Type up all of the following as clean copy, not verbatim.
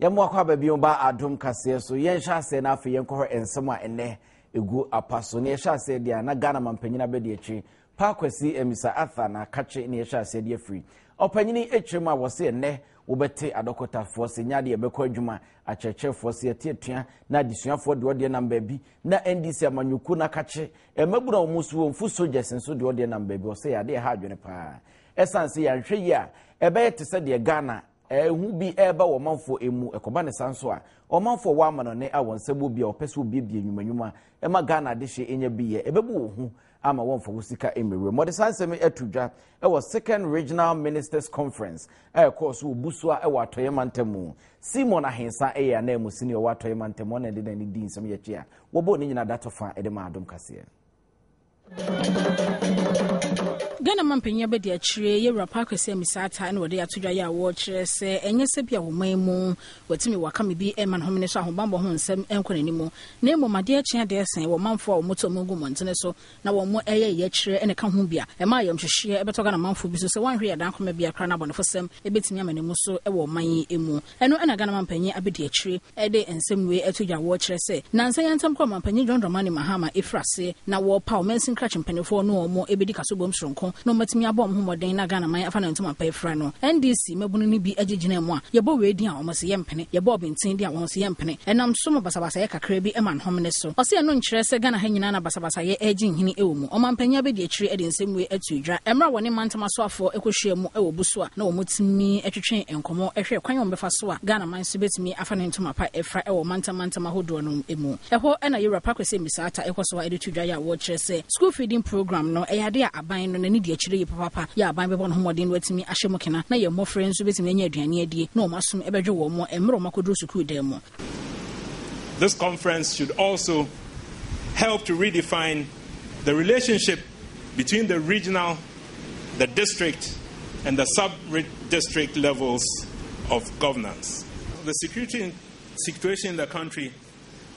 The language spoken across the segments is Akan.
Yamwa kwa baby ba Adom Kasee so yen sha se na afi yen ko ensem a ene egu apaso ne sha se dia na Ghana mampanyina be de echi pa kwasi emisa atha na kache ne sha se dia free opanyini echim a wo se ene wo bete adokotafo se nya de ebekọ adwuma achechefo se tietua na disuafo de ode namba bi na NDC amanyuku na kache emabura omusu omfu soldiers nso de ode namba bi o se ya de ha adwene pa esanse ya hwe yi a ebe te se de Ghana hu bi eba wo manfo emu ekoba ne sanso a o manfo wa amano ne a wonsebo bi a opese obi bi enwumanwuma ema Ghana de hye enya bi ye ebebu wo hu ama wonfo wusika emewe mo de sansem etudwa e was second regional ministers conference course obuso a e watoye mantemu Simon Ahensa e ya na emusini o watoye mantemu na de na ni din sem ye chia wo bo ni nyina datofa e de ma Adom Kasee Ghana mampanya be de akire ye rapa Kasee misata na wode atodwa ya wo kire se enye se bia wo manmu watimi wakame bi eman homene so ahobambo ho nsem enkonanimu na emomade akye de esen wo manfo a wo moto mungu montene so na wo mo eye ye kire ene ka ho bia ema yam hwehwe ebeto Ghana manfo bi so se wanhwe ya dan koma bia kra na bonefo sem ebetimi amanemu so e wo man emu eno ena Ghana mampanya abedi akire e de ensem we atodwa wo kire se nansa yantem kwa mampanya John Dramani Mahama efrase na wo pa o mensin kra chempanefo no o mo ebedi kasobom shronko no matimi abom homoden na Ghana man afa na ntoma pa efra no NDC mabunu ni bi agigina mu a yebo wedi a omo se yempene yebo bentin dia won se yempene enam so mo basabasa ye kakra bi eman homne so o se no nkyere se Ghana ha nyina na basabasa ye agi nhini ewomu o mampanya be de akire ede nsemwe atudwa emra woni mantama so afo ekohwe mu ewo buso a na wo mutimi etwetwen enkomo ehwe kwan wo befa so a Ghana man so betimi afa na ntoma pa efra ewo mantama hodo no emu eho ena ye rapa Kasee misata ekoso ede tudwa ya wo kire se school feeding program no eyade a aban no na chire papa ya aban bebo no homodin watimi ahyemo kena na ye mofre nso betimi anya aduane adie na o masum ebedwe wo mo emro makodro sukuu dem mo. This conference should also help to redefine the relationship between the regional, the district and the sub-district levels of governance. The security situation in the country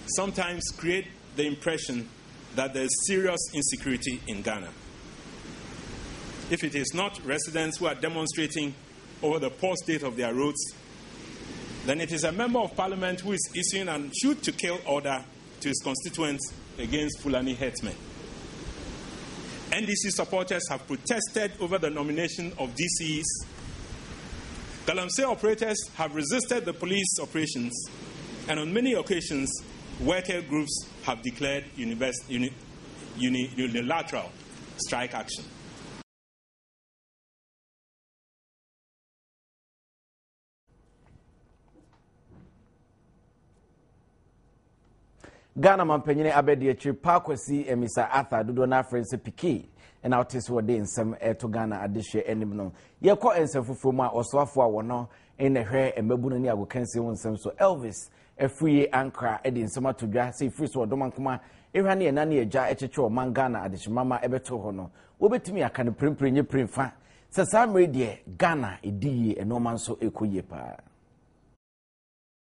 sometimes create the impression that there is serious insecurity in Ghana. If it is not residents who are demonstrating over the poor state of their roads, then it is a member of parliament who is issuing a shoot-to-kill order to his constituents against Fulani herdsmen. NDC supporters have protested over the nomination of DCEs. Galamsey operators have resisted the police operations, and on many occasions, worker groups have declared unilateral strike action. Ghana mampanyine abedi akire pa kwasi emisa atha dodo na France piki na otis wode nsem to Ghana adehwe enim no ye ko ensem fufuo mu a osoafo a wono ene hwe emabunu ni agokansi won nsem so ELVIS AFRIYIE ANKRAH edi nsem atodwa sei free so odomankoma ehwa ne na ne agya echeche o man Ghana adehwemama ebeto ho no wobetumi aka ne premprenye premfa se samre de Ghana ediyi enoma nso ekoye pa.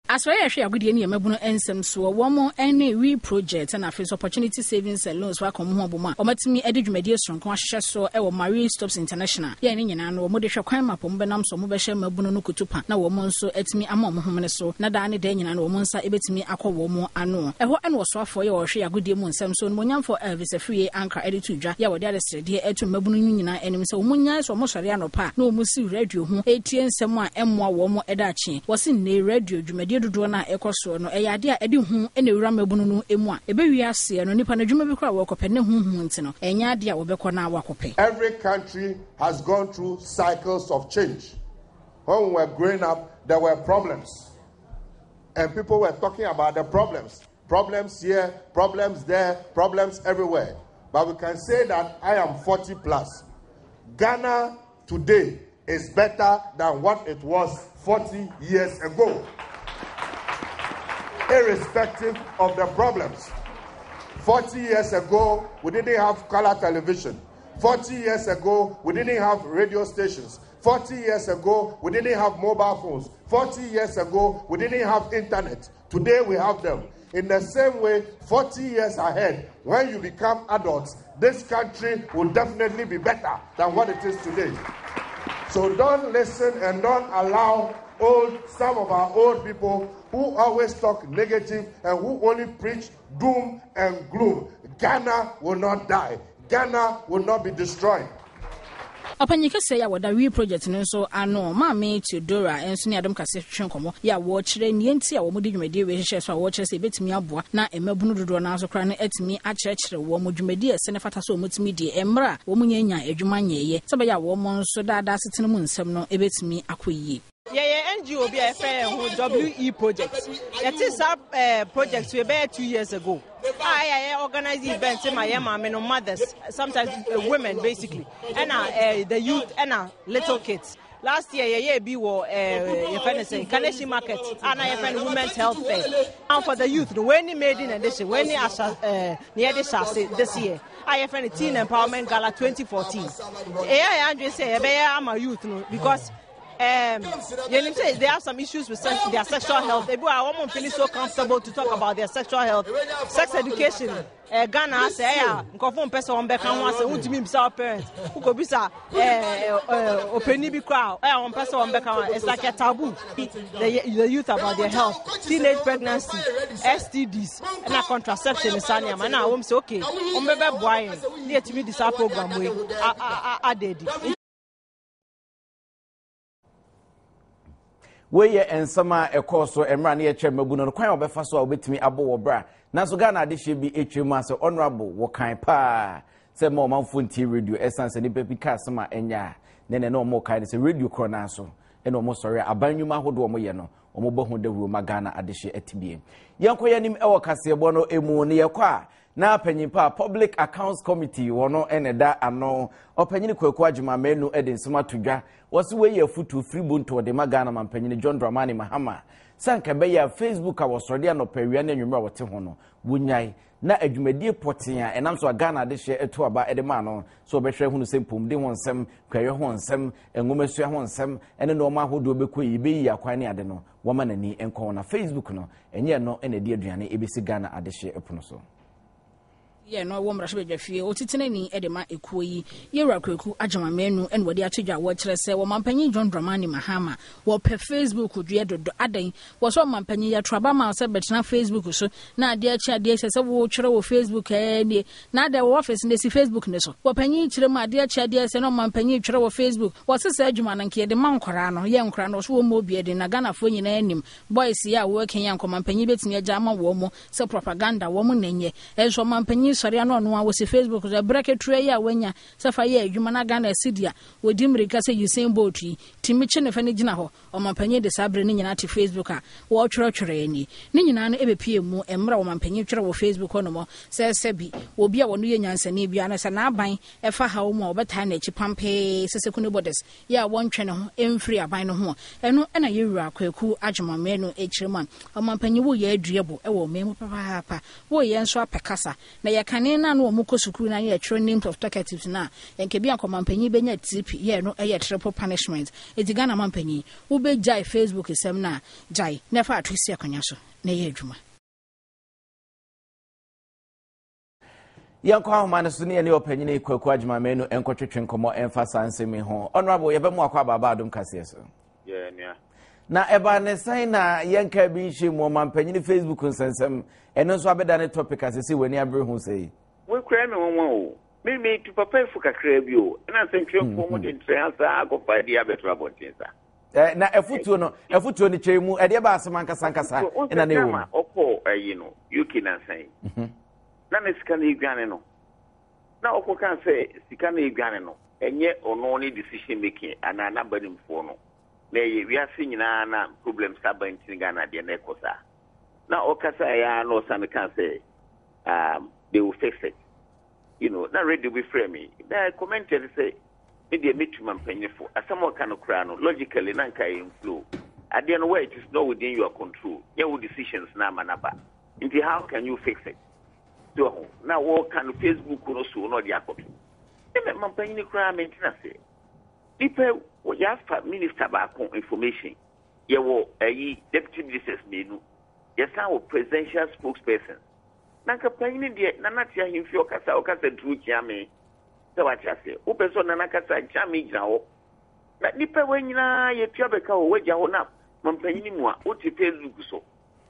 Aswaya hwe agudie ne yemabunu ensem so womo ene we project na face opportunity savings and loans wa kom ho boma omatimi ede dwumadie sonko ahye so e wo Marie Stops International ye ne nyina no mo de hwe kwan mapom benam so mo be hye mabunu no kutupa na wo mo nso etimi ama mo homene so na da ne da nyina no wo mo nsa ebetimi akọ mo ano eho ene wo so afọ ye wo hwe agudie mu ensem so mo nyamfo ELVIS AFRIYIE ANKRAH ede tudwa ya wo de adesrede etu mabunu nyina enim so mo nya so mo sori anopa na wo mo si radio ho etie ensem a emmoa wo mo edachi wo si ne radio dwumadie dodo na ekoso no eyade a ede hu ene wura mabunu no emu a ebewi ase no nipa na dwuma bi kra wo kope ne hu ntino enya ade a wo bekọ na wakope. Every country has gone through cycles of change. When we were growing up, there were problems, and people were talking about the problems here, problems there, problems everywhere. But we can say that I am 40 plus. Ghana today is better than what it was 40 years ago, irrespective of the problems. 40 years ago, we didn't have color television. 40 years ago, we didn't have radio stations. 40 years ago, we didn't have mobile phones. 40 years ago, we didn't have internet. Today, we have them. In the same way, 40 years ahead, when you become adults, this country will definitely be better than what it is today. So don't listen and don't allow some of our old people who always talk negative and who only preach doom and gloom. Ghana will not die. Ghana will not be destroyed. Opanyi Kasee ya wada we project no so ano maame Theodora enso ne Adom Kasee hwenkomo ya wo kire ne nti a wo mudi dwumadi we hwehwe so wo kire se betimi aboa na emabunu dodo na so kra no etimi a kire wo mo dwumadi ese ne fata so mutimi die emra wo munyanya adwuma nyeye sebe ya wo mo nso dada setene mu nsem no ebetimi akoyie. Yeah, NGO be a WE project. It is a project we about 2 years ago. I organize events in my mothers, sometimes women basically, and the youth and little kids. Last year, we were Kaneshie market and I have women's health fair. And for the youth, when he made in addition, when he near this year, I have a teen empowerment gala 2014. I say, I'm a youth because. They have some issues with their sexual health. They are feeling so comfortable to talk about their sexual health, sex education. Ghana say, "Nkofo mpesa ombeka ho say untimi bisa parents. Who go bisa openi bi kwa ompesa ombeka ho. It's like a taboo. The youth about their health, teenage pregnancy, STDs, and contraception is anya. Man, I say okay. Ombebe boy, near to me this program we added." Weye ensama ekoso emra na yeche maguno kwan obefa so obetimi abo wo bra nanso Ghana adehye bi etwemu ase honorable wo kan pa se mo manfo nti radio essence ni baby car sama enya nene no mo kan se radio kro na so eno mo sori abanyuma hodo mo ye no omo bohu dawuro ma Ghana adehye atibie yenko yanim ewo kasebo no emu ne yekwa na panyimpa public accounts committee wono eneda ano opanyini kwaku adwuma menu edin soma tudwa wose we ye futu free bonto de Ghana mampanyini John Dramani Mahama sanka be ya Facebook a wosode anopawia na nwumra wote ho no wunyai na adwumadie potia enam so Ghana de hye eto aba edema no so obehwe hunu sempum de wonsem kwaye ho nsem enwomesua ho nsem ene no ma hodo bekoyi be yi akwan ne ade no woma nani enko na Facebook no enye no ene de aduane ebesi Ghana ade hye epono so. Yeah, no woman should be fie otitene ni edema ekuyi yewra kwaku adwama menu en wode atodwa wo kire se wo mampanyi John Dramani Mahama wo pe Facebook due dodo adan wo so mampanyi ya traba ma se betena Facebook so na ade ade se wo kire wo Facebook ni na ade wo office ne si Facebook ne so wo panyi kire ma ade ade se no mampanyi kire wo Facebook wo se se adwuma na nke de mankora no ye nkora no so wo mo bi de na Ghana fo nyina anim boys ya wo kenya nkomampanyi betini agya ma wo mo se propaganda wo mo nenye enso mampanyi sori ano no a wose Facebook the bracket tray ya wanya safa ye adwuma na Ghana asidia wodi mrika se Usain Bolt timiche ne fa ne gina ho omampanye de sabre ne nyina te Facebook a wo twere ni ne nyina no ebepie mu emra omampanye twere wo Facebook no mo se bi obi a wono ye nyansane bia na se na aban efa ha wo mu obeta na echi pampe sesekunu borders ya wontwe ne ho emfiri aban no ho eno na ye wura kwaku adwuma menu echirman omampanye wo ye aduebo e wo memu papa wo ye nso apekasa na ye kane na no omuko sukuru na ye true names of talkatives na enke bia nkomampanyi benya TP ye no ye triple punishment edigana mampanyi wo be jai Facebook sem na jai nefa atwisi akonya so na ye adwuma yanko ahoma so ne opanyini kwaku adwuma menu enkotwetwe nkomo emfasa nsemi ho honorable yebemu akwa baba Adom Kasee so ye nia na eba ne sai na yanka bi hye mo mampanyini Facebook nsensem eno so abeda ne topic asese wani abre hu sei we kura me won o me tu papa fu kakra bi o na sentwe ko mo de transa akopa dia betra botinsa na efutuo ni chemu ede ba asema nkasa ina ne wo okọ ayi no UK na sai na me sika na igwane no na okọ kan say sika na igwane no enye ono ni decision making ana na banimfo no na ye wi ase nyina na problems abantin Ghana de na ekosa na okasa ya no san kan say they will fix it. You know, not ready to be framing. They commented say, maybe meet to for as someone kind of crown logically nanka inflow. At the end way, it is not within your control. Your decisions na manaba. Into how can you fix it? So now what kind of Facebook also not the copy. Then mampenny crown maintenance. People we have minister back information. You will a deputy ministers menu. Yes, our presidential spokesperson. Nanka panyi de na natia himfi okasa dru kiame se wacha se opeso na nakasa chame gina ho na nipa wanyina ye tua beka wo wagya ho na mampanyini mu a wote Facebook so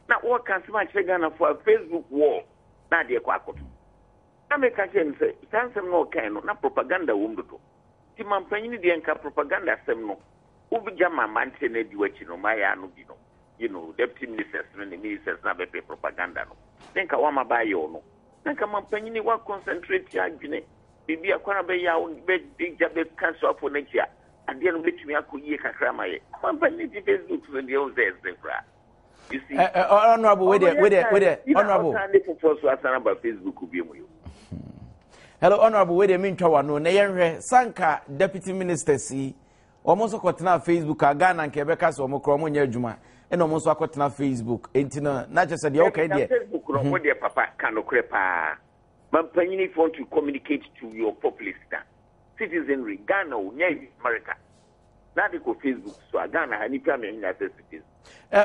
na what can sma Ghana for a Facebook war na de kwa akoto na me ka chen say sansem no kan no na propaganda wo mdoto ti mampanyini de nka propaganda sem no ubija mamante na di wachi no maya no bi no you know deputy ministers no the ministers na be propaganda no nka wa mabayo no nka mampanyini wa concentrate adwene bibi akwana be ya be jabe cancel for next year ade no betumi akoyie kakra maye mampanyini di Facebook so de o zezebra. You see, honorable, wait there, honorable. Hello, honorable, wait a minute. No, Nayanre Sanka, deputy minister, see, almost a quarter Facebook, Ghana and Quebec, or Mokromo Juma, and almost a quarter Facebook. Ain't not just a okay, dear. Facebook, what dear papa can crepa. Mampanyini want to communicate to your populace, citizenry, Ghana, America. Now they go Facebook, so Ghana, I need to access to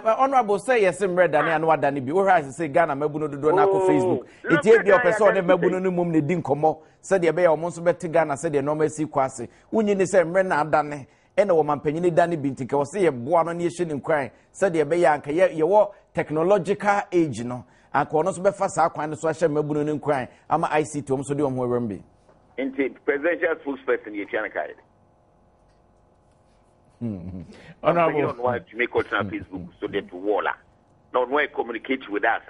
honorable say yes, red and what than be or as say Ghana Mabuno do na Facebook. It take the person the Mabuno mum ne din komo said the bay almost better Ghana said the normal see quasi. When you say Mrena dane and a woman penny Danny Bintika or say a boan nation in crying said the bay anka your technological age no and corners be fast aquan so I shall Mabuno in crying. I'm a IC to so do Rembe. Into presidential spokesperson Yachanakai. Honorable, you don't want to make us on Facebook so that to walla. Not want to communicate with us.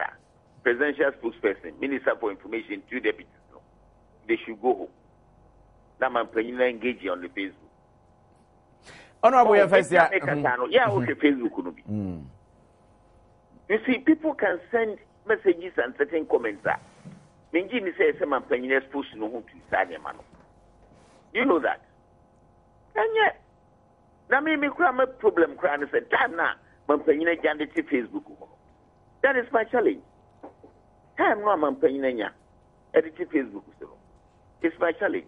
Presidential spokesperson, Minister for Information, 2 deputies. No. They should go home. Now I'm planning engage on the Facebook. Honorable, okay, Facebook could be. You see, people can send messages and certain comments. Minji says I'm planning supposed to know who to sign a man. You know that? And yet. Na me cry problem crying and said, time now, Mampanyina Jandity Facebook. That is my challenge. Time no Mampanyina edit Facebook. It's my challenge.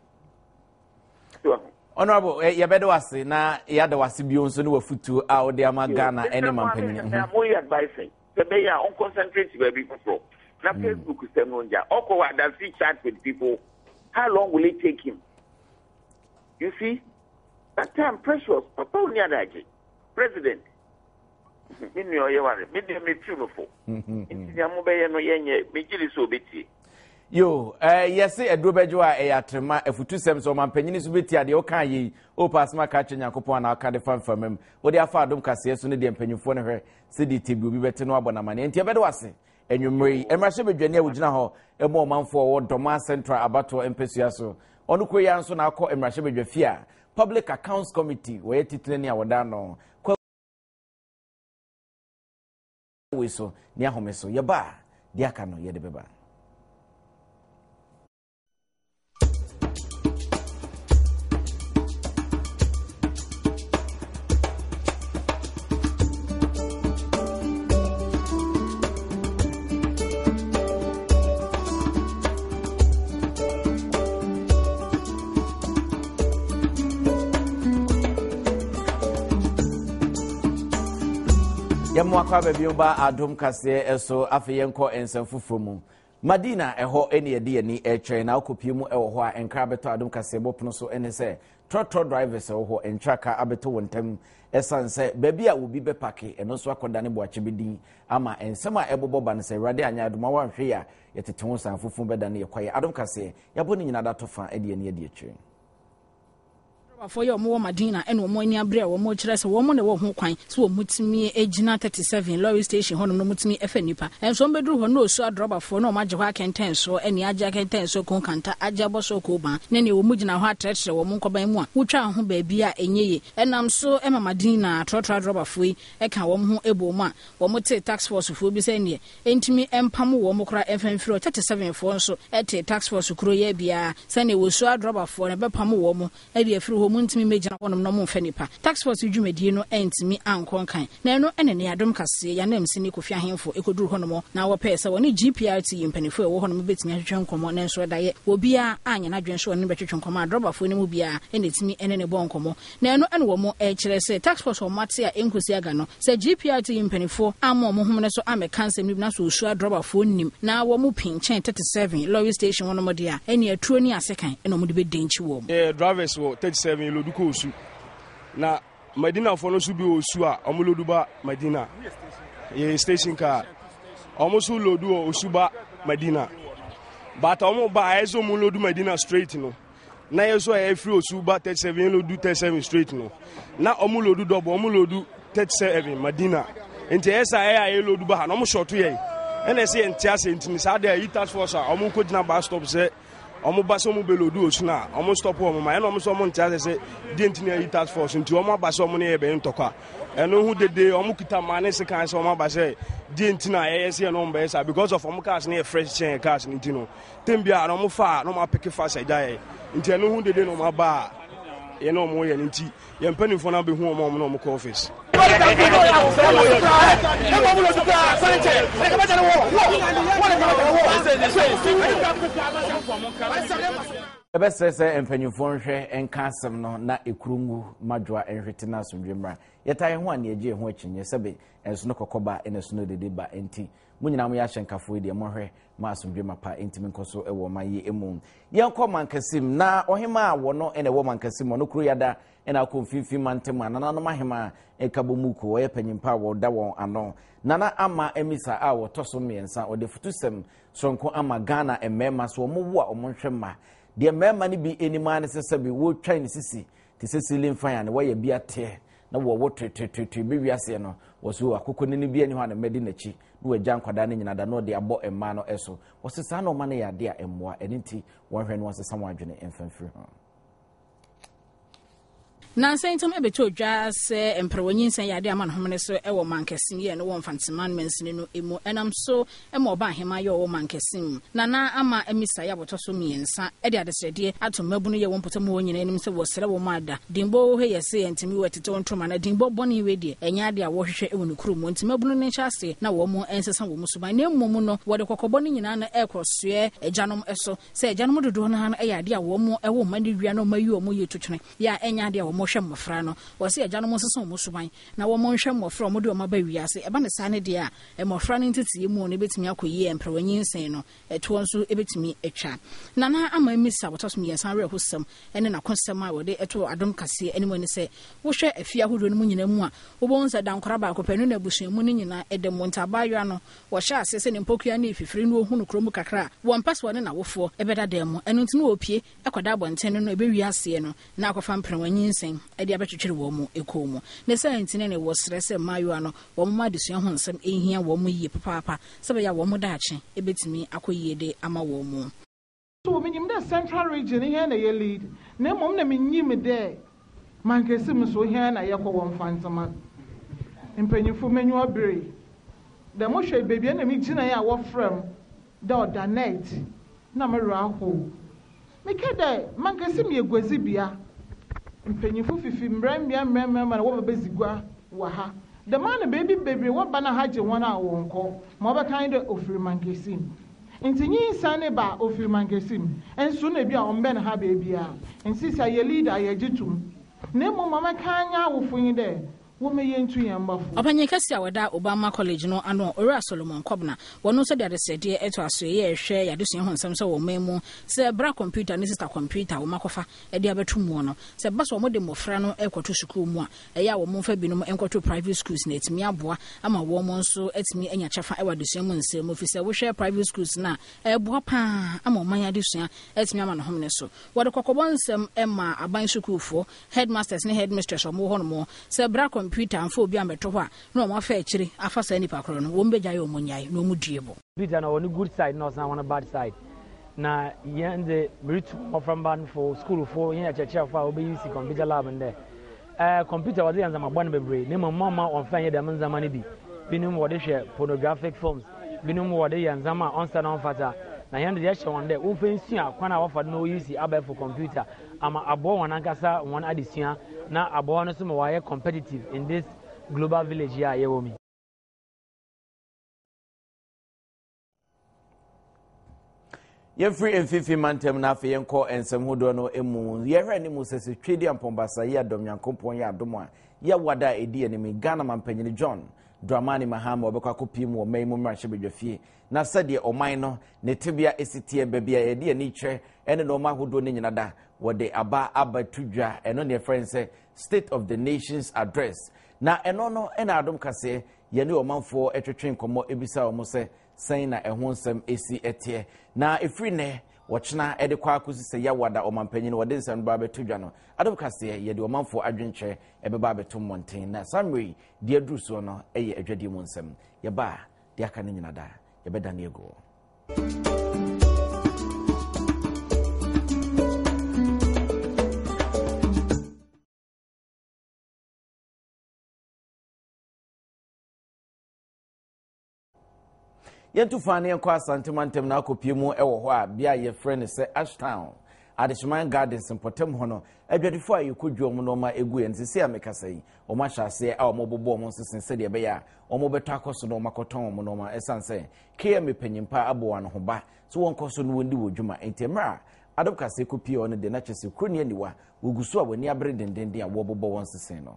So, honorable, you better was na yada was beyond so no futu out there Ghana any Mampanyina. I'm only advising. The they are on concentrate where people from. Now Facebook is telling on Oko does he chat with people? How long will it take him? You see? That time precious, Papa Uniadaji, President. Yo, yes, a drobejua a trema, a futu sem so man penny subiti at the Okayi, O pass my catching Yakupon, our candy farm from him. What they are for Adom Kasee, soon the penny for her, CDT will be better no abonamani, and Tiabedoasi, and you may, and Rashabe Jania with Naho, a more man for Doma Central Abato and Pesiaso. On Ukuyan so now call and Rashabe Jafia. Public Accounts Committee, where Titania Wadano, Wiso, Niahomeso, Yaba, Diakano, Yedebeba. Mwakwa baby ba Adom Kasee eso afeyenko ensanfufumu Madina eho eni edi ni eche na okopiemu ewo ho a ANKRAH beto Adom Kasee bopono so ene se trotro drivers ewo ho entraka abeto wontem esanse baby a obi be pake eno so akoda ne boache bedin ama ensema ebobo ban se rade anya adoma wanhwe ya yetete ho sanfufumu beda ne yakwaye Adom Kasee yabo ni nyina datofa edi eni edi eche for your more Madina and one near Brea or more chess, woman, a woman quine, so mutimi Agina 37, Lorry Station, Honor Mutimi Fenipa, and some bedroom who knows so a drop for no magic can ten so any Aja can ten so concanta, Ajabo so coba, Nenny Mujina hot touch or Monco by one, who try who baby a ye, and I'm so Emma Madina, Trotra drop free, a cowum who able man, or mote tax force who be saying ye, ain't me and Pamu Womokra FM Fro 37 for so at a tax force who croye bia, Sunny will so a drop for a Pamu Womo, Eddie through Muntimi major one of no fenipa. Tax force you medino ent me ankon kan. Na no ene ne Adom Kasee ya nem sini kofia henfo ekodur honomo na wo pesa woni GPRT impanifo wo honomo betimi ahwetwe nkomo na nso daye obia anya na dwenso ne betwetwe nkomo adrobafo ne mu bia ene timi ene ne bon nkomo. Na no ene wo mo kire se tax force wo mate a enkosi aga no se GPRT impanifo amo mo hom ne so ame kansem ni na so osu adrobafo nim na wo mu pinchen 37 Lorry Station wono mo dia ene aturo ni asekan ene mo de bedenchi wo drivers wo 37 loduko osu na Medina for no subi osua omuloduba Medina ye station car omusu lodu osuba Medina but omo ba ezo mulodu Medina straight no na yeso e free osuba 37 lodu 37 straight no na omulodu double omulodu 37 Medina enti esa e lodu ba na omo short ye ene se entiase enti sa da yi task force omo ko gina bus stop se omo ba so mo belodu osuna omo stop omo ma ene omo so mo entiase se di enti na yi task force enti omo ba so omo ne e be ntokwa eno hu dede omo kita mane se kan se omo ba se di enti na ye no mba esa because of omo cars na fresh chain cars enti no tembia na omo fa no ma pick fast e da ye enti eno hu dede no ma ba ye no mo ye enti ye mpanifo na be hu omo no ko office Ebesese empanyufo nhwe enka asem no na ekurungu madwa enhwete na asomdwemra yetaye ho ane agye ho akinye sebe enso no kokoba eneso no dede ba enti munyina mo ya hyenkafo de mohwe ma asomdwema pa enti menkoso ewo maye emu yenko mankessim na ohema a wono ene wo mankessim no kuru yada ena konfifi mantema nananom ahema ekabomuko oye panyimpa wo da won ano nana ama emisa a wo toso miensa ode futusem sonko ama Ghana emema so omowo a omonhwema de mema ni bi enima ne sesabi wo twan sisi te sesili mfan ne wo ye bia te na wo twetetwe bi wiase no wo so akoko ne bi ani ho na medi nachi ne wo gya nkwada ne nyina da no de abo emma no eso wo sesa na o ma ne ya de a emmoa enenti wo hwe no wo sesa mo adwene emfamfiri ho na sentum ebeto dwa se emperwanyinsan yade ama no homene so ewo mankessim ye no wo mfantiman mensini no emu enam so emo ba hema ye wo mankessim na ama emisa ya boto so miensa ede adesrede ato mabunu ye wo mpotam wo nyina enim se wo sere wo mada dimbo he ye se entimi wetete ontoma na dimbo boni we de enya ade a wo hwehwe ewo no kuru mo ntimi abunu ne chase na wo mo ensesa wo musuban na emmom no wo de kokobɔ ne nyina na ekrosoe ejanom eso se ejanom dodo na ha ya ade a wo mo ewo mani wia no mayi wo mo ye tutwene ya enya ade a wo mo hwɛ mmofra no wose agya no mo seso mo suban na wo mo nhwɛ mmofra mo de o ma ba wiase eba ne sa ne de a mmofra ne ntete mu ne betimi akoyi emperwanyinsen no eto nso ebetimi etwa na ama emisa botosom yesan re hosam ene na konsem a wode eto Adom Kasee ene mo ne se wo hwɛ afia hodo no mu nyina mu a wo bo nsa dankora ba akopanu na busuamu ne nyina ede montabaywa no wo hwɛ asese ne mpokua ne fifiri no ohunu kromu kakra wo mpaso ne na wofo ebeda da mu eno ntino opie ekoda abonten no ebe wiase no na akofa emperwanyinsen ede abetwetwere wo mu ekomu ne sentine ne wo stress mayo ano wo mu madesua ho nsem ehia wo mu yie papa sebe ya wo mu daache ebetimi akoyie de ama wo mu so menyim da central region here na ye lead na mom na menyim de mankessim so here na ye ko wo mfantama empanyifo menyu abere da mo hwe bebia na me gina ya wo frem da odanet na me raho me kede mankessim ye gwazibia mpanyifo fifi mbrambia na wo babezigwa wa ha the man baby wo bana haje wona awonko mo ba kind of mankessim ntinyi sane ba ofiri mankessim enso na bia ombe na ha bebia ensisi aye leader aye gitum na mo mama kanya wofunyi de wo meye ntu yamba fu opanye Kasee awada Obama College no ano Ora Solomon Kobna wono so de adesede eto asoye ye hwe yadesua ho nsem so wo memu se bra computer ne sister computer wo makofa e de abetumu no se baso mo de mofra no ekwoto school mu a eya wo mo fa binom enkoto private schools na etimi aboa ama wo mo nso etimi enya chefa e wadesua mu nsem ofise wo hwe private schools na eboa pa ama man yadesua etimi ama no homne so wo de kokobon nsem ema aban schoolfo headmasters ne headmistress o mo ho no mo se bra computer amfo bi ameto ho a no mo afa akiri afa sa nipa kro no wo mbeja ye omunyai no mu diebo computer na one good side no na one bad side na yende merit from ban for school for yen cheche for obe use computer lab nde computer wade yanza mabwan bebre ne mama on fan ye de manzama ne bi binum wade hwe pornographic films binum wade yanza ma on stand on fata na yende ye hwe wonde wo fensua kwana wafa no use aba for computer ama abo wanankasa won adesua na abo no so mo waye competitive in this global village here yewomi ye free and fifi mantem na afa yenko ensem hodo no emu ye hwe ni musese twedi ampombasa ye Adom Nyankopon ye Adom a ye wada edi enemi Ghana mampanyini John Dramani Mahama obekwa kopim wo mai mu mrahye bedwafie na sade oman no ne tebia esitie bebia ye de ani hwe ene no ma hodo ne nyina da wo de aba abatudwa eno ne friend State of the Nations Address na eno no ena Adom Kasee ye ne omanfo etwetwe nkomo ebisa omo se sen na eho nsem esi etie na efri ne wochna ede kwa akusi se ya wada omampanyin wode nsem ba betudwa no Adom Kasee ye de omanfo adwenche ebeba betum monten na samri de adruso no eye adwade mu nsem ye ba de aka ne nyina da ye beda ne ego Yentu fane kwa santimantem na akopie mu ewo ho a bia ye friend se Ashtown Adishman Gardens importem hono adwadifo a yekodwo mu no ma egu ensisi amekasa yi o ma hyase a o mobobo mo sesen de be ya o mo beto akoso no makoton mo no ma esanse KM panyimpa abowa no ho ba so won koso no wondi wodwuma entemra Adom Kasee kopie ono de na chese kroni aniwa ogusu a wani abre dendenden a wo bobo won sesen no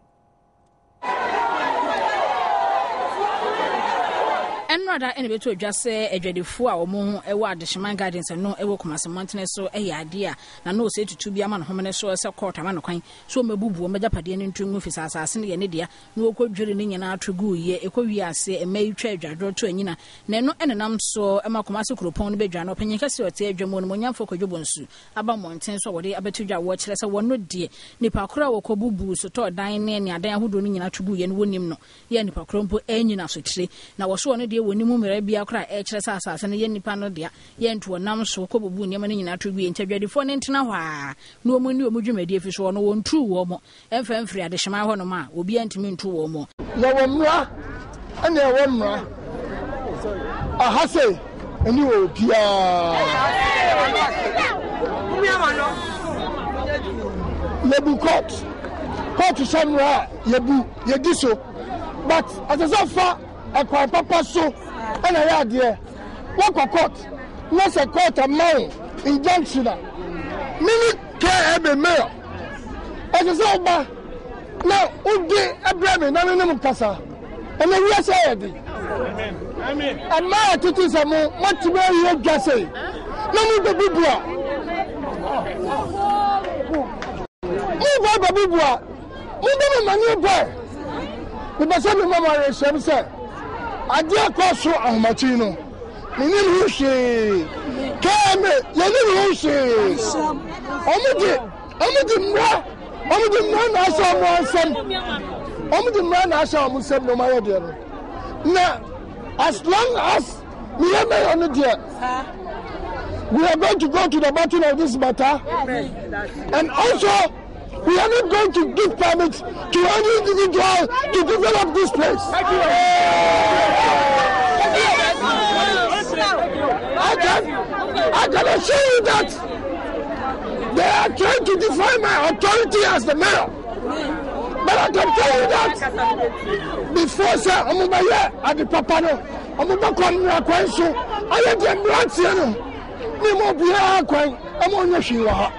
Enrada ene beto adwase adwadefo a omo ewo Adishman Gardens no ewo Komase Mountain so ade a na no se tutu bia ma no homene so se court ama no kwan so mabubu o megapade ne ntwengu fisa asase ne ye ne dia na okodwere ne nyina atogu ye ekowi ase emayitwa adwadro to anyina na no ene nam so ema Komase Kropon no bedwa no panyin kase ote adwamo no monyamfo kodwobonsu aba Mountain so wode abetudwa wo kire se wono die nipa kora wo kobubu so to dan ne adan ahodo ne nyina atogu ye no wonim no ye nipa krompo anyina so kire na wo so no de woni mu mera bia kra kire sa asase ne ye nipa no dia ye nto nam so kobubu ne ma ne nyina atogu ye ntadwadefo ne ntena hwa no mu ni omudwumadi afi so no wontu wo mo emfamfiri Adishman ho no ma obi antimi ntu wo mo ya wo mra ane wo mra ahase eni wo bia lebu court somewhere yebu yediso but as a fa akwa papa so ana ya de wo court no se court amount injunction mini KM mayor as a ba na udi abrame na ne mu kasa ene wi ase yedi amen ama tutu samu matibe ye gase na mu be bibua mu ba bibua mu be mani boy we be say me mama re shem say ade akoso ahmachi no mini hu she keme ye ni hu she omudi mra na asha mo ansem omudi mra na asha mo ansem no mayo de no na as long as we are on the dear we are going to go to the bottom of this matter and also we are not going to give permit to any individual to develop this place. I can assure you that they are trying to define my authority as the mayor. But I can tell you that before say Omubaye at the Papano, Omubakon Kwanso, I am the Branson, Nemo Bia Kwan, Amon Yashiwa.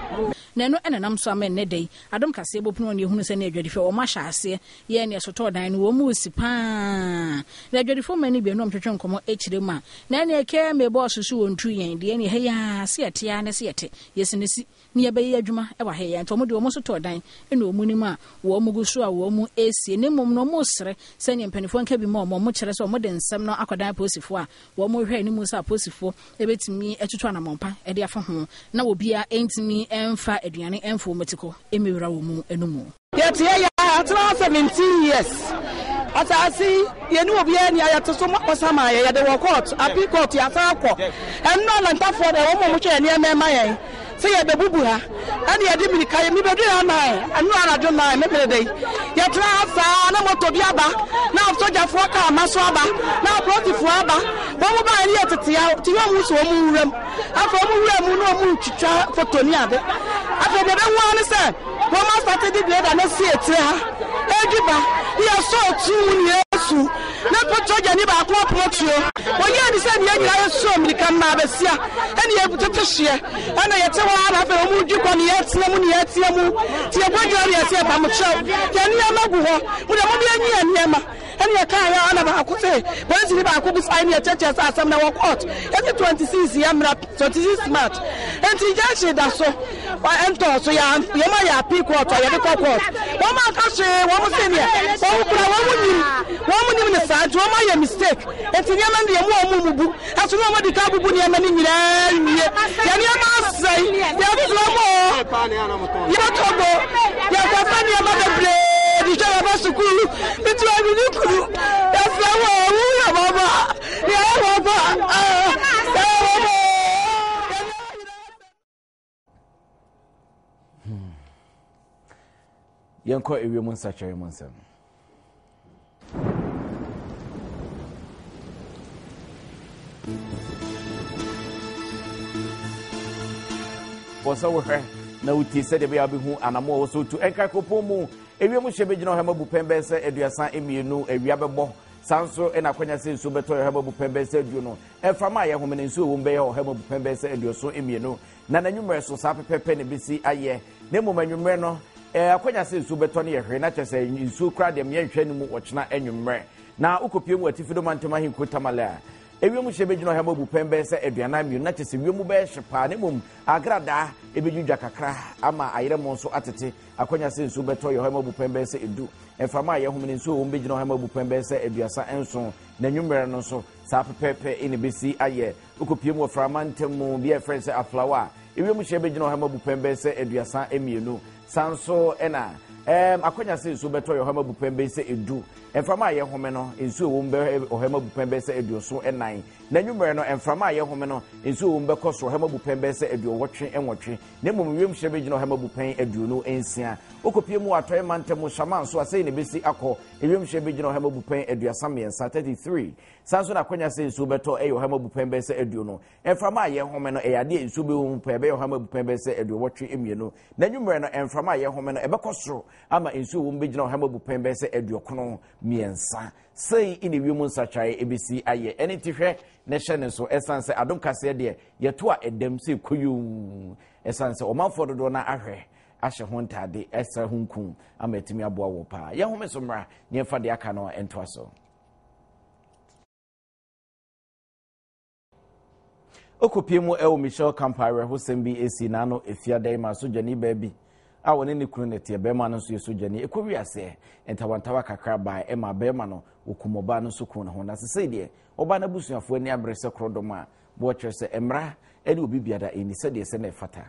Neno ene nam so amen ne dei Adom Kasee bopunu ne hunu se ne adwadifo o ma hyase ye ne soto dan no wo mu si pa na adwadifo mani bi no mtwetwe nkomo echire ma na ne ke me boss so wontu yen de ne heya se ete ya ne se ete yesinisi ne ye be adwuma e wa heya nto mo de wo soto dan ene omunim a wo mu gusu a wo mu esie ne mom no mo sere se ne mpanifo nka bi mo kire se mo de nsem no akodan posifo a wo mo hwe ne mu sa posifo ebetimi etutu anamompa e de afa ho na obia entimi emfa aduane enfo metiko emiwra wo mu enumu yetie ya atwa 17 years atasi yenu obi ani ayatoso makosama ya de wo court appeal court ya fa akọ enno na ntafo de wo mo hwe ani emema yen se ye bebubu ha ani ye di mirika ye mi bedu ya na anu arajo na me pere dey ye tra afa na moto bi aba na soja fo ka maso aba na protifo aba wo mo ba ani etete ya ti wo mu so mu wuram afa mu wuram no mu twitwa photo ni ade afa de be wo ani se wo ma start di blade na si etire ha egiba ye so tu ni Yesu na potoja ni ba ko protio wo ye ni se ni nyira Yesu mirika na besia ani ye butoto hye ana ye tewa na fe mu dwi ko ni yetia mu ti e bodwa ni ese pa mo chew ye ni amagu ho mu de mo bi anyi aniema and you can't run about Kasee. But you never could sign your churches as some our court. Every 26 26 March. And he just said that so. I enter so ya my peak water, you court. One man can say, one senior, one in the side, one my mistake. And to Yaman the Mubu, as you know what the Kabu Yaman in the Yama say, there is no more. You don't go, you have to find your mother blade, you shall have a school, but you have a crew. That's the one, Baba. Yanko ewe mun sachere mun sam. Bosa wo hwe na uti se de be abehu anamo wo so tu enka kopomu ewe mu hye begina hema bu pembe se aduasan emienu awia bebo sanso ena kwanya se nsu beto hema bu pembe se aduo no efama ye home ne nsu wo mbe ye hema bu pembe se aduoso emienu na nanwumre so sa pepepe ne bisi aye ne mo manwumre no akwanya se nsu beto ne ye hwe na kyese nsu kra de me nhwe ne mu wochena anwumre na ukopie mu atifido mantema hinku tamala ewe mu hye begina hema bu pembe se aduana emienu na kyese wie mu be hyepa ne mum agrada ebejudwa kakra ama ayere mo so atete akwanya se nsu beto ye hema bu pembe se edu efama ye home ne nsu wo begina hema bu pembe se aduasa enso na nwumre no so sa pepepe ine besi aye ukopie mu oframantemu bia friends aflawa ewe mu hye begina hema bu pembe se aduasa emienu sanso ena akwanya se nsu beto ye hema bu pembe se edu enframa ye home no nsu wo mbe hema bu pembe se eduoso enan na nwumre no enframa ye home no nsu wo mbe koso hema bu pembe se eduowotwe enwotwe na mum wiem hye begina hema bu pen eduonu ensia okopie mu atoy mantemu shaman so asei ne besi akọ wiem hye begina hema bu pen eduasa miensa 33 sanso na akwanya se nsu beto eyo hema bu pembe se eduonu enframa ye home no eyade nsu be wo pembe yo hema bu pembe se eduowotwe emienu na nwumre no enframa ye home no ebekoso ama nsu wo mbe gina hema bu pembe se eduokono miensa sei ine wiemu nsachai ebisi aye eni tihwe ne hye so esanse Adom Kasee de yeto a edem se koyu esanse omanfo dodo na ahwe ahye ho ntade esa hunkun ama etimi aboa wo pa ye home so mra ne fa de aka no ento so okopie mu ewo Michelle Campire ho sembi esi na no efiada ma so jani baabi a woni ne kunu netie be ma no so yeso jani ekowi ase entawantawa kakra ba e ma be ma no okumoba no so kun ho na sese de oba na busuafo ani abrese krodom a bo kyerse emra ene obi biada eni se de se na fata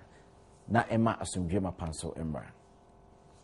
na ema asomdwe mapanso emra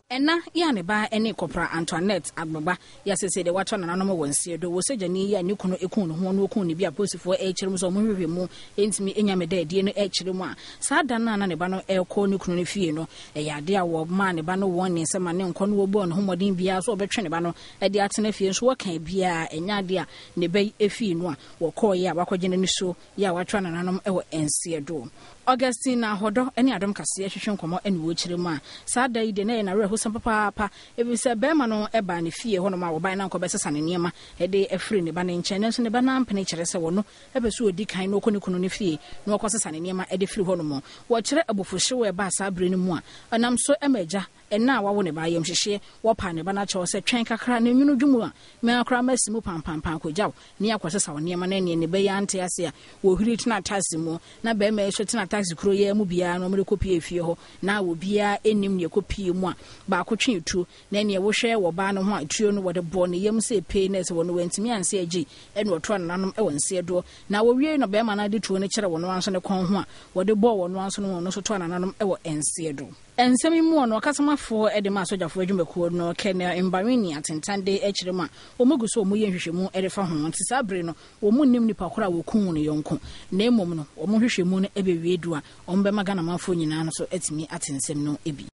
ena ya ne ba ene kopra Antoinette agbagba ya sese de wato na nanom wonsie do wo sejani ya ni kuno ekun no ho no okun ne bia posifo e kyerem so mo hwehwe mu entimi enyame da die no e kyerem a saa da na ne ba no e ko ne kuno ne fie no e ya de a wo ma ne ba no won ne sema ne nko no wo bo no homodin bia so obetwe ne ba no e de atena fie so wo kan bia enya de a ne ba e fie no a wo ko ye a wakogye ne so ya wato na nanom e wo ensie do Augustine Hodo any Adom Kasee hwehwe nkomo ene wo kyerem a saa da ide na ye na reho papa ebi se bema no eba ne fie ho no ma wo ban na nkobesesa ne niema e de afri ne ba ne nchen nso ne ba na mpene kyere se wo no ebe so odi kan no koni kuno ne fie no okosesa ne niema e de firi ho no mo wo kyere abofo hye ba saa bre ne mu a anam so emaja ena wawo ne ba yem hwehwe wo pa ne ba na kyewo se twen kakra ne nwunu dwumu a me akra masimu pampampan ko jaw ne akosesa wo niema na ne be ya ante ase a wo hiri tena taxi mu na be ma ehwe tena taxi kuro ye mu bia no mere kopie fie ho na wo bia enim ne kopie mu a ba akotwe tu na ne wo hwe wo ba no ho atuo no wo de bo ne yem se pe na se wo no wantimi anse agi ene wo to nanom e wonse do na wo wie no be ma na de tuo ne kyere wo no anso ne kon ho a wo de bo wo no anso no so to nanom e wo ense do ensemi mu no kasamafo e de ma sojafo adwumekuo no kene environment atentande e kyere mu a omuguso omu ye hwehwemu e de fa ho nti sabre no omu nim nipa kora wo kun ne yonko na emom no omu hwehwemu no e be wiedu a ombe magana mafo nyina no so etimi atensem no ebi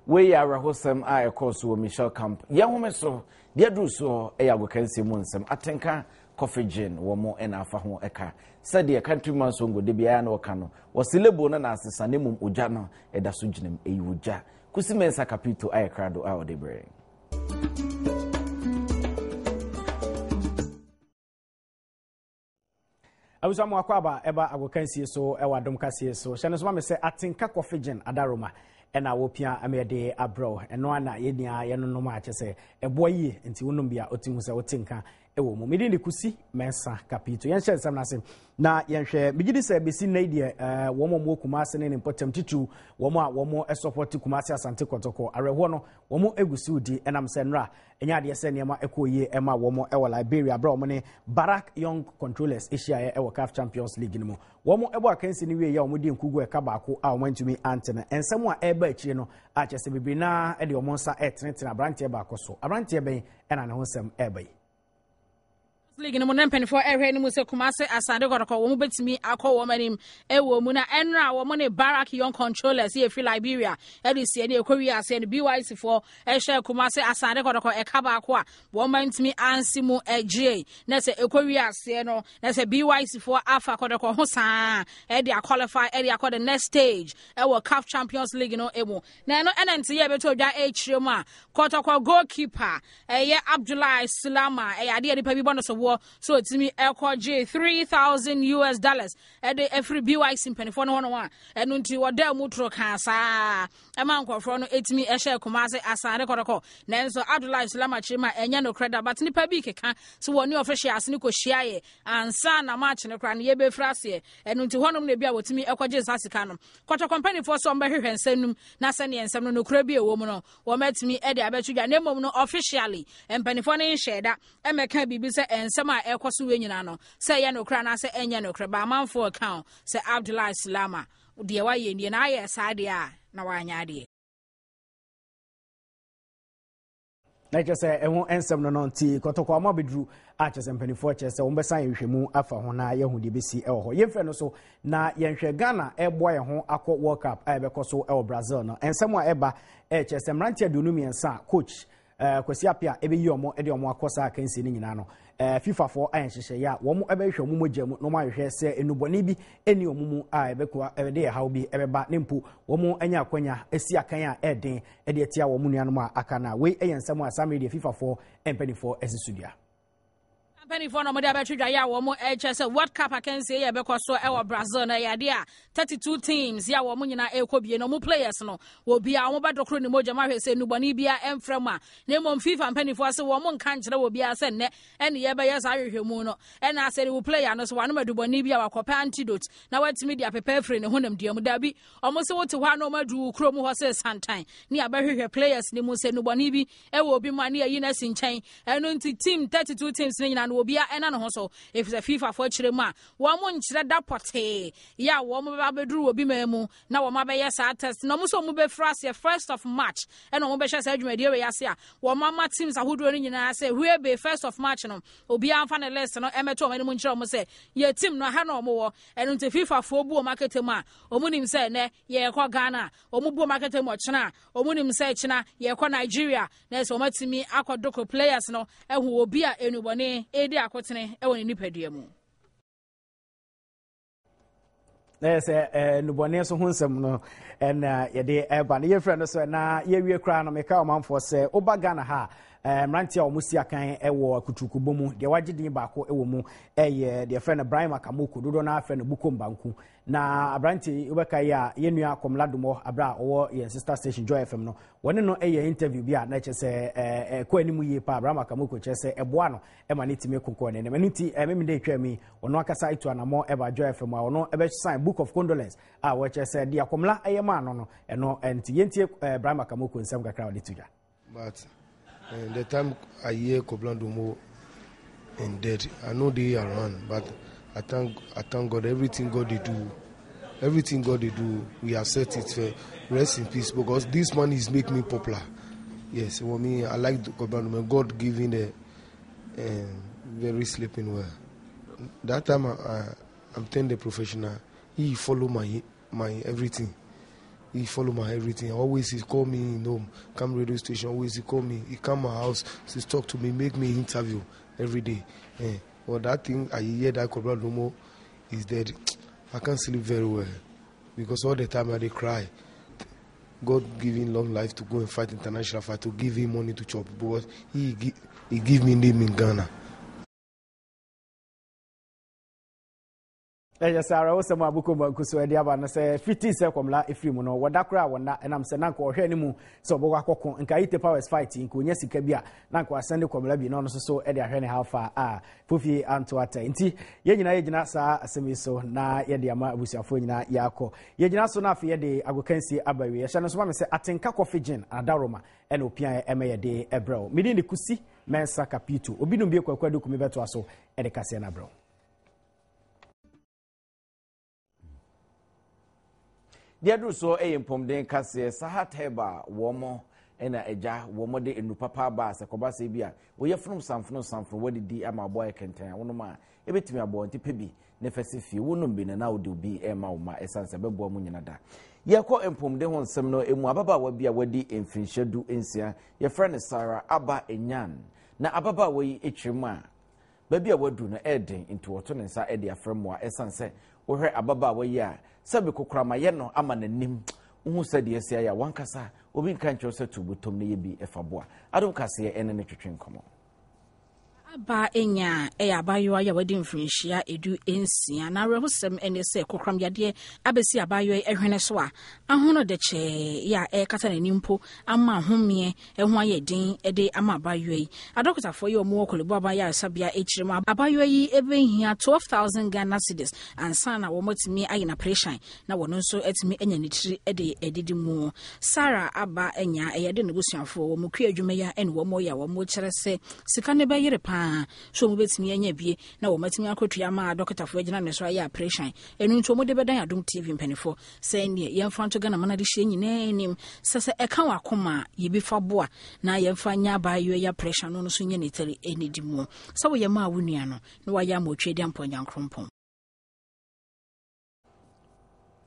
we are hosem a course wo Michelle Camp ye home so de dru so e ya gokansi mu nsem atenka coffee gin wo mo e na afa ho eka said the country man so ngo de bia na oka no wo selebo na asesa ne mum oja no e da so ginem e yuja kusi mensa capito ay krado a de bre awusamu akwaba eba agokansie so e wa Adom Kasee so hye ne so ma me se atenka coffee gin adaroma ena wopia amede abro eno ana yenia ye no ma che se ebo yi nti wonum bia otihu se wotinka ewo mu mede ne kusi mensa kapito yen hye sam nase na yen hwe bigidi se besi na die womo mo kumase ne important titu womo a womo support kumase asante kotoko areho no womo egusi udi enam se nra enya de se niema ekoye ema womo ewo Liberia bra womo ne Barak Young Controllers Asia ye ewo CAF Champions League no womo ebo akansi ni wie ya womo di nkugu eka baako a womo ntumi antena ensem a eba akire no a chese bibi na e de womo nsa etenetena brantie baako so abrantie ben ena ne ho nsem eba yi League no nempen for ehwe ni muse kumase asande kodoko wo betimi akọ wo manim ewo mu na enra wo ne Barak Young Controllers ye fi Liberia edisi ne ekowi ase ne BYC for ehwe kumase asande kodoko ekaba akọ a wo mantimi ansimu eje na se ekowi ase no na se BYC for afa kodoko ho saa e dia qualify e dia akọ the next stage ewo CAF Champions League no emu na no enanti ye beto dwa echiremu a kodoko goalkeeper eye Abdullah Sulama ade de pa bi bono so so it's me ekoje $3,000 ede every BYC penifo no hono a enu nti woda mutro kansa ema nkofro no etimi ehye kumase asare kodoko nenso Abdullah Islama chima enya no credit but nipa bi keka so woni officials ni ko hyiaye ansa na match ne kra ne ye be frase enu nti honom ne bia wotimi ekoje sasika no kodoko company for so mbehwehwe nsanum na sane ensam no kra bi ewo mu no wo matimi ede abetudwa ne mom no officially empenifo ne nheda emeka bibi se ensam a ekoso we nyina no se ye no kra na se enya no kra ba manfo account se Abdullah Islama de wa ye nie na aye sade a na wanya de na chese ehun ensem no nti kotoko amabedru a chese mpanifo chese wo besan yehwemu afa ho na yehu de besi ewo ho yemfre no so na yenhwe Ghana ebo ye ho akọ World Cup ebekoso ewo Brazil no ensem a eba chese mrantia dunumiensa coach Kwesi apia ebe yi omo ede omo akosa akansi ni nyina no FIFA for ayen hyehye ya wo mo ebe hwe omo mogya mu no ma hwehwe se enuboni bi eni omo mu a ebe ko ebe de hawo bi ebe ba nempu wo mo anya akwanya esi akan a eden ede etia wo mo nuanom a aka na we eyensam asame de FIFA for empany for esisudia Penny for no more about ya woman HS World Cup akansi ya because so e Brazil na ya dia 32 teams ya woman nyina ekobie no mu players no wo bia wo badokro ni moja ma hwese nubani bia emframa na mom FIFA penny for se wo mon kan kire wo bia se ne ene ye be yes ahwehwemu no ene ase wo player no so wano madubani bia wakopa antidote na watimi dia pepe free ne honam dia mu dabi omo se wote hwa no madu kro mu ho se santan ni abahwehwe players ni mu se nubani bi e wo bi ma ne yi na sinchen eno nti team 32 teams ni nyina obia ena no ho so if the FIFA for chiremu a wo mo nkyire da pote ya wo mo ba beduru obi mamu na wo ma be yes test no mo so mo be frase 1st of March ena mo be hye sa adwumadi we yase a wo ma teams ahodoro ni nyina say who be 1st of March no obi amfa ne list no emeto mo nkyire mo say ye team no ha no mo wo eno nti FIFA for bu o marketem a omunim say ne ye ko Ghana omu bu o marketem o chena omunim say chena ye ko Nigeria na so matimi akodoko players no ehu obi a enubone edi akotene ewoni nipadua mu na se nubone so hunsem no na ye de eba na ye frɛ no so na ye wie kra no meka omanfo se oba Ghana ha mrantia omusi akan ewo akutukubo mu de wagidin baako ewo mu eye de frɛ no Brian Makamoko dodo na frɛ no BUKOM BANKU na abranti ubeka ya yenua KOMLA DUMOR abra owo ye sister station Joy FM no woni no eye interview bia na kyese ko animu ye pa Brian Makamoko kyese eboa no e ma netime kokko ne ne nti meme de twami ono akasa itu anamo eba Joy FM a ono ebe sign book of condolence a wo kyese dia KOMLA ayema no no eno enti yentie Brian Makamoko nsem kakra wode tuja but the time I hear KOMLA DUMOR and dead I know they are around but I thank God everything God they do we accept it for rest in peace because this man is making me popular. Yes, for me I like God giving the very sleeping well. That time I'm telling the professional he follow my everything. He follow my everything. Always he call me in home, come radio station. Always he call me. He come my house to talk to me, make me interview every day. Well, that thing I hear that KOMLA DUMOR is dead. I can't sleep very well because all the time I cry. God giving long life to go and fight international fight to give him money to chop, but he give me name in Ghana. Yes, Sarah, also my BUKOM BANKU so edi aba no say 50 se KOMLA efiri mu no wadakra wona enam se nanko ohwe animu so bogwa kokon nka ite powers fighting ko nya sika bia nanko asende KOMLA bi no so edi ahwe ne how far fofi anto ata nti ye nyina ye gyina sa asemi so na ye de ama abusiafo nyina yakọ ye gyina so na afi ye de agokansi abawe ye hye no so ma se atenka coffee gin adaroma ena opia eme ye de ebro midi ne kusi mensa kapito obi no bi kwakwadu kumi beto aso ede Kasee na bro. Diadru so mpomden Kasee sahateba womo ena eja womo de enu papa ba se koba se bia wo yefrum samfno wadidi ama boy kenten wono ma ebetimi abo nti pebi ne fasifi wono bi na wo de bi ema wo ma esanse bebo mu nyina da yekọ mpomden ho nsem no emu ababa wa bia wadi emfinhyedu ensia ye friend Sarah aba enyan na ababa wa yi etwema ba bia wadu na eden into woto ne nsa ede afremo a esanse wo hwe ababa wa yi a sabe kokrama ye no ama nanim uhu sade asia ya wankasa obi nka ncho se tubutom ne ye bi efaboa Adom Kasee ene ne twetwe nkomo Aba enya abayo ya wadi mfrinhia edu ensia na rehosem ene se kokram yade abesi abayo ehwene so a ahono de che ya kata na nimpo ama homie eho ayedin ede ama abayo yi adokotafo ye omo okolebo abayo asabia echirem abayo yi ebenhia 12,000 Ghana cedis ansa na wo motimi ayina pressure na wono nso etimi enya nitiri ede edidi mu Sarah aba enya eyade nebusuafo wo mukua adwuma ya ene wo mo ya wo mo kire se sika ne bayire so mo betimi anya bie na wo matimi akotua ma dokotafo agina ne so aye operation enu nto mo de bedan Adom TV mpanifo se ne yemfa nto Ghana mana de hye nyina nim sese eka wakoma yebifa boa na yemfa nya bayo ya pressure no so nya neteri enidi mu so wo yema awunua no na wa ya ma otwedi amponya nkrompon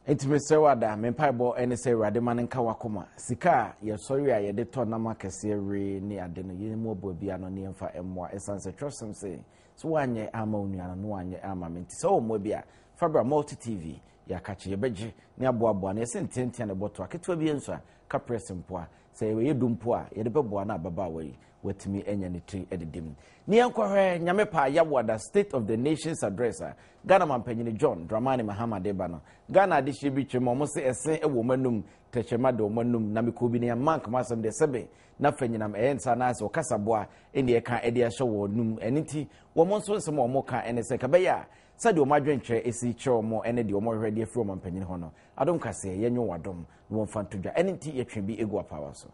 Intimate wada mempaibo ene se Awurade man nka wakoma sika ye sori a ye de to na Makessem re ni ade no ye mu obo bia no ne mfa emmoa esanse trosem se so wanye ama onua no wanye ama menti so mo bia Fabra Multi TV ya kache ye beje ne aboaboa na ye ntentia ne boto aketo bi enso a ka press mpoa se ye dumpo a ye de beboa na ababa wai watimi enya ne tri ededim ni enkwahwe nyame pa yawada State of the Nations address Ghana mampanyini John Dramani Mahama Debano Ghana dishibi chemo mo se ese ewo manum techema de manum na mekobi ne mank masam de sebe na fanyinam ensa na so kasaboa ene e ka ede ahye wo num eniti wo mo so se mo ka ene se kabeya sade o madwenche esi kire mo ene de o mo hwede afro mampanyini hono Adom Kasee yenyo wadom no mfantodwa eniti yetwe bi egu apawa so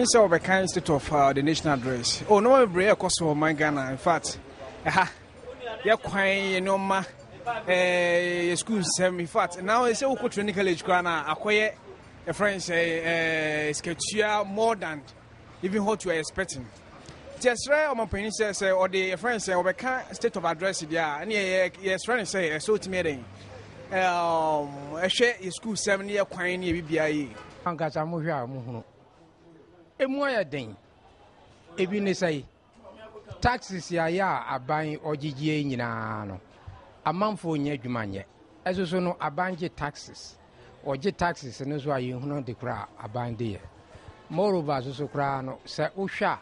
So the kind state of the national address. Oh no, we are cost of my Ghana. In fact, yeah, quite no ma school sem. In fact, now it's a training college. Ghana acquire a friend say sketchier more than even what you are expecting. Just right, my opinion says or the friends say over state of address. Yeah, and yes, friend say so to me. A share school 7 year quine BBI. Ankasam Emoya den ebi ne sai taxes ya aban ogigie nyina no amanfo nya adwumanye esoso no abanje taxes no so aye hunu de kra aban de moreover so kra no se uhwa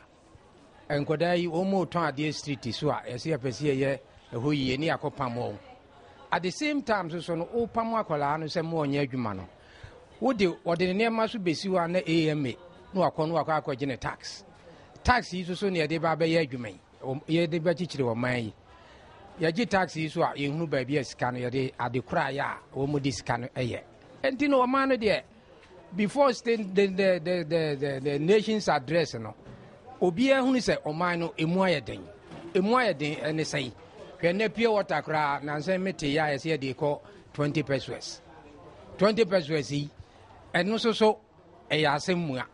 enkoda yi omo ton ade street so a ese apese ye ehoyie ni akopam at the same time so no opam akola no se mo nya adwuma no wode ne ma so besiwa na AMA no akono akwa gene tax yi so ne de ba be ya adwuman ye de ba chichire wo man yi ya gi tax yi so a ye hunu ba bia sika no ye de adekura ya wo mo de sika no eye enti no man no de before the nation's address no obi ehunu se oman no emu ayeden ene sai hwe na pure water kra na nsan mete ya ye se de ko 20 pesos yi eno so eya asemmua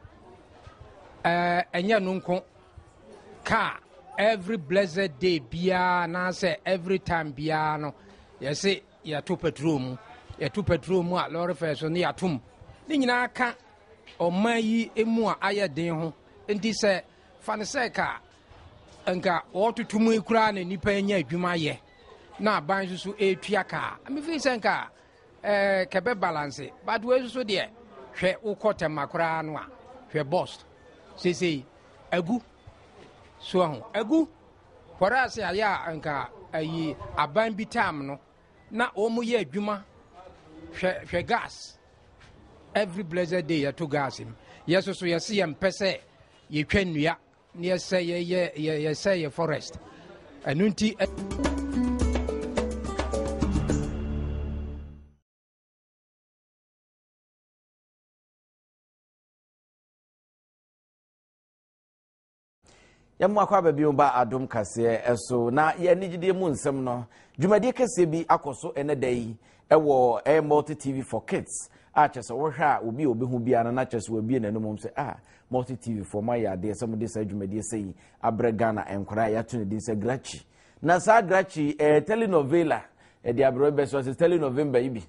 enya nunko ka every blessed day bia na say every time bia no yes ya to petrol mu a lorry fare so ne atom ni nyina ka omayi emu a ayeden ho enti se fane se ka nka otutumu ikura na nipa enya adwuma ye na aban susu etua ka me fi se nka kebe balance but we susu de hwe ukota makura no a hwe boss sisi agu so ho agu kwara se aya nka ayi aban bitam no na omu ye adwuma hwe gas every blessed day ya to gas him yes so yes ye mpese ye twanua na ye say ye forest anunti yamu akwa ba biom ba Adom Kasee eso na ye nigide mu nsem no dwumade Kasee bi akoso ene dai ewo multi TV for kids a chese wo hwa obi obehu bia na chese wo bia nanum se multi TV for my ade some de sa dwumade sei abrega na ANKRAH ya tune din se grachi na sa grachi telenovela de abro be so se telenovember ibi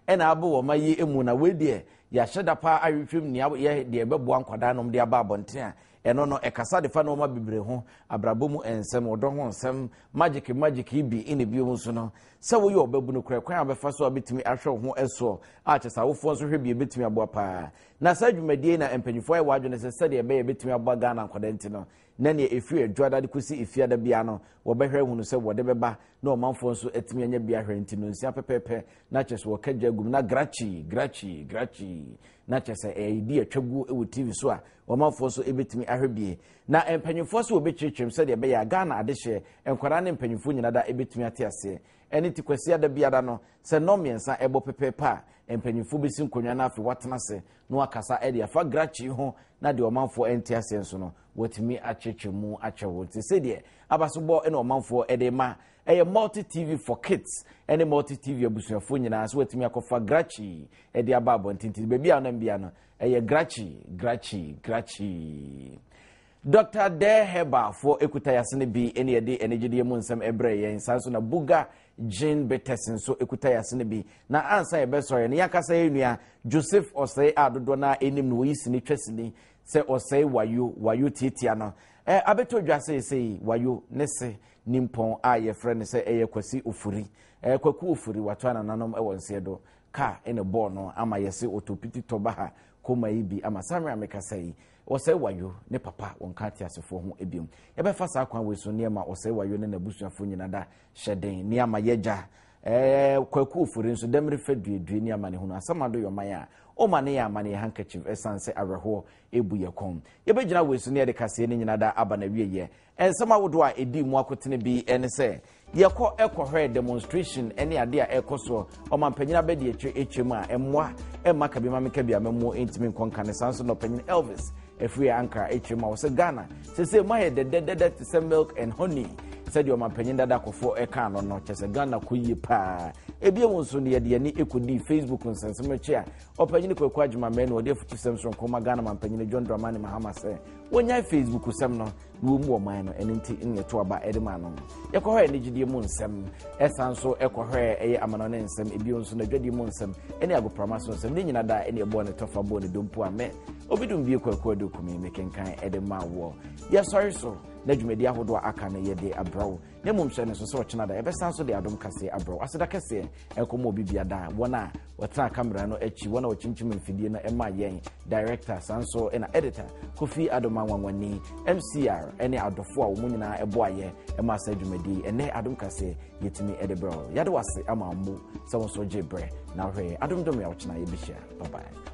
ena abo wo mayi emu na we de ya hyeda pa awetwem ni ye de bebo ankwada nom de aba abonten a eno no ekasa de fa no ma bibre ho abrabomu ensem odo ho ensem magic ibi ine bi ho so no se wo ye obabu no kwan abefa so abetimi ahwe ho eso a chesa wo fo so hwe bi betimi abo pa na sa dwumadie na empanyifo ya wadwo ne se de be ye betimi abo ga na nkwada no na ne efi adwada de kusi efiada bia no wo behwe hu no se wo de beba na o manfo so etimi anya bia hwe ntino nsia pepepe na chesa wo kagya gum na grachi na chesa di atwagu e wo TV so a wo manfo so ebetimi ahwebie na empanyifo so obechirichem se de be ya ga na adehye enkwara ne empanyifo nyina da ebetimi ate ase eni ti kwasi ada biada no se no miensa ebo pepepa empanyifo besi nkonwa na afi watena se no akasa e de afa grachi ho na de omanfo enti ase nso no wotimi achechemu achewo ti se de abasobo ene omanfo e de ma eye multi TV for kids ene multi TV abusuafo nyina so wotimi akofa grachi e de aba abontinti bebia na mbia no eye grachi Dr. Deheba for ekutayasene bi ene yede enegide mu nsem ebre yen sanso na buga Jane Betesin so ekutayasene bi na ansa ye besoye ne yakasa yenua Joseph Osei adodo na enim no yisini twesini se Osei wayo titia no abeto dwase sei wayo nese nimpon a ye frene se eye kwasi ofuri kwaku ofuri watwana nanom ewonse do ka ene ball no ama yese otopiti toba ha koma ibi ama samra mekasai Osei wayo ne papa wonka ati asefo ho ebiom ye be fa sa kwan we so niema Osei wayo ne nabusuafo nyina da hyeden niema yeja kwaku ofuri nso demre fedue niema ne hunu asamado yomaya o mane ya mane handkerchief esanse areho ebu yekom ye be gina we so ne de Kasee ne nyina da aba na wieye ensama wodo a edi mu akotene bi ene se yekọ ekohwe demonstration ene ade a ekoso o mampanyina be de echemu a emwa emaka bi mameka bi amemo entimi nkonka ne sanso no panyin ELVIS AFRIYIE ANKRAH echemu wo se Ghana se ma he de to say milk and honey said your mampanyina dada kofo eka no chese Ghana koyi pa ebie wonso ne de ani ekodi Facebook nsensemeche a opanyini kwakwa adwuma me no de futu sem so nkoma Ghana mampanyina John Dramani Mahama se wonya Facebook sem no wo mu oman no enti nneto aba edema no yekohwe ne gidie mu nsem esanso ekohwe eye amanone nsem ebie wonso na dwadi mu nsem ene agopramaso nsem ne nyina da ene ebo ne tofa bo ne dompu ame obidum bie kwakwa do kumi mekenkan edema wo ya sorry so na dwumadi ahodo aka na yede abrawo ne mumhye ne so so chena da ebesanso de Adom Kasee abrawo aseda Kasee enkomo bibia da wona watra camera no achi wona wachimchim mfidie na ema yen director sanso ena editor Kofi Adom anwanwani MCR ene adofo a wo nyina ebo aye ema sa dwumadi ene Adom Kasee yetimi edebro yade wase ama mu so so jebre na hwe Adom dom ya ochena ye bihia bye bye.